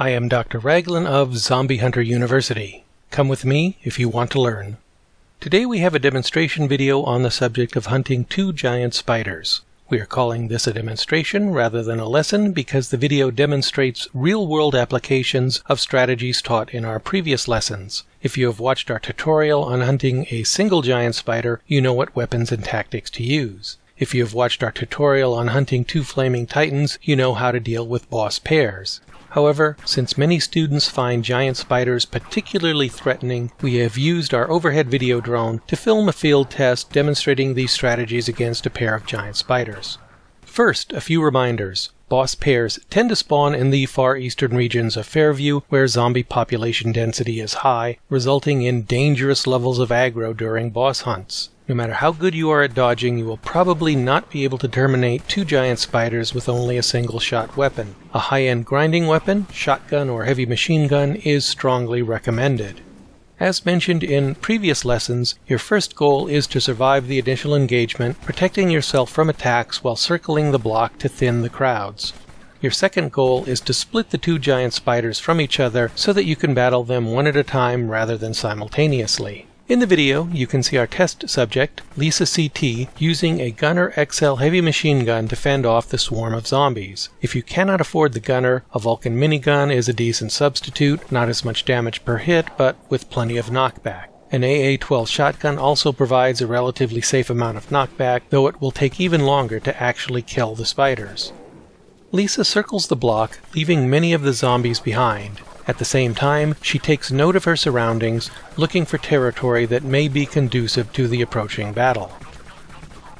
I am Dr. Raglan of Zombie Hunter University. Come with me if you want to learn. Today we have a demonstration video on the subject of hunting 2 giant spiders. We are calling this a demonstration rather than a lesson because the video demonstrates real-world applications of strategies taught in our previous lessons. If you have watched our tutorial on hunting a single giant spider, you know what weapons and tactics to use. If you have watched our tutorial on hunting 2 flaming titans, you know how to deal with boss pairs. However, since many students find giant spiders particularly threatening, we have used our overhead video drone to film a field test demonstrating these strategies against a pair of giant spiders. First, a few reminders. Boss pairs tend to spawn in the far eastern regions of Fairview, where zombie population density is high, resulting in dangerous levels of aggro during boss hunts. No matter how good you are at dodging, you will probably not be able to terminate 2 giant spiders with only a single shot weapon. A high-end grinding weapon, shotgun or heavy machine gun, is strongly recommended. As mentioned in previous lessons, your first goal is to survive the initial engagement, protecting yourself from attacks while circling the block to thin the crowds. Your second goal is to split the 2 giant spiders from each other so that you can battle them one at a time rather than simultaneously. In the video, you can see our test subject, Lisa CT, using a Gunner XL heavy machine gun to fend off the swarm of zombies. If you cannot afford the Gunner, a Vulcan minigun is a decent substitute, not as much damage per hit, but with plenty of knockback. An AA-12 shotgun also provides a relatively safe amount of knockback, though it will take even longer to actually kill the spiders. Lisa circles the block, leaving many of the zombies behind. At the same time, she takes note of her surroundings, looking for territory that may be conducive to the approaching battle.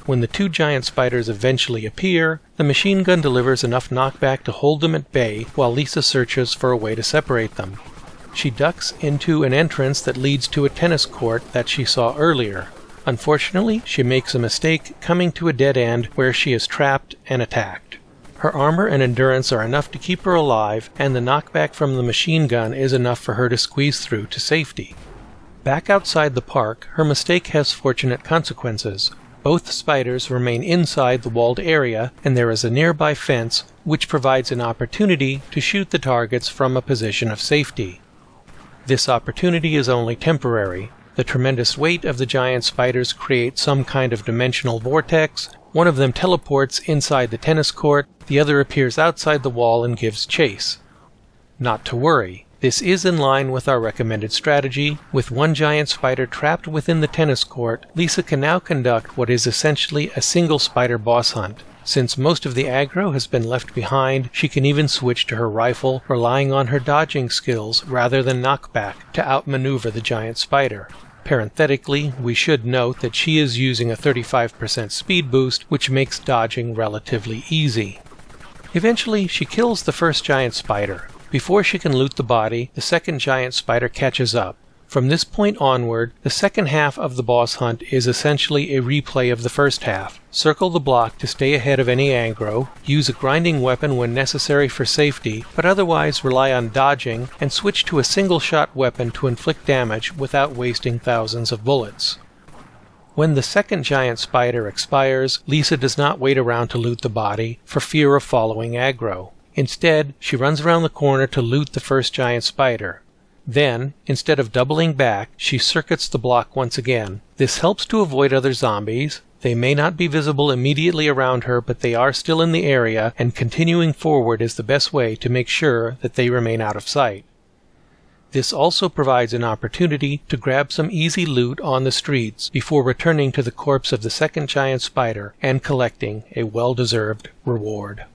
When the 2 giant spiders eventually appear, the machine gun delivers enough knockback to hold them at bay while Lisa searches for a way to separate them. She ducks into an entrance that leads to a tennis court that she saw earlier. Unfortunately, she makes a mistake coming to a dead end where she is trapped and attacked. Her armor and endurance are enough to keep her alive, and the knockback from the machine gun is enough for her to squeeze through to safety. Back outside the park, her mistake has fortunate consequences. Both spiders remain inside the walled area, and there is a nearby fence which provides an opportunity to shoot the targets from a position of safety. This opportunity is only temporary. The tremendous weight of the giant spiders creates some kind of dimensional vortex. One of them teleports inside the tennis court, the other appears outside the wall and gives chase. Not to worry, this is in line with our recommended strategy. With 1 giant spider trapped within the tennis court, Lisa can now conduct what is essentially a single spider boss hunt. Since most of the aggro has been left behind, she can even switch to her rifle, relying on her dodging skills rather than knockback to outmaneuver the giant spider. Parenthetically, we should note that she is using a 35% speed boost, which makes dodging relatively easy. Eventually, she kills the first giant spider. Before she can loot the body, the second giant spider catches up. From this point onward, the second half of the boss hunt is essentially a replay of the first half. Circle the block to stay ahead of any aggro, use a grinding weapon when necessary for safety, but otherwise rely on dodging, and switch to a single-shot weapon to inflict damage without wasting thousands of bullets. When the second giant spider expires, Lisa does not wait around to loot the body, for fear of following aggro. Instead, she runs around the corner to loot the first giant spider. Then, instead of doubling back, she circuits the block once again. This helps to avoid other zombies. They may not be visible immediately around her, but they are still in the area, and continuing forward is the best way to make sure that they remain out of sight. This also provides an opportunity to grab some easy loot on the streets before returning to the corpse of the second giant spider and collecting a well-deserved reward.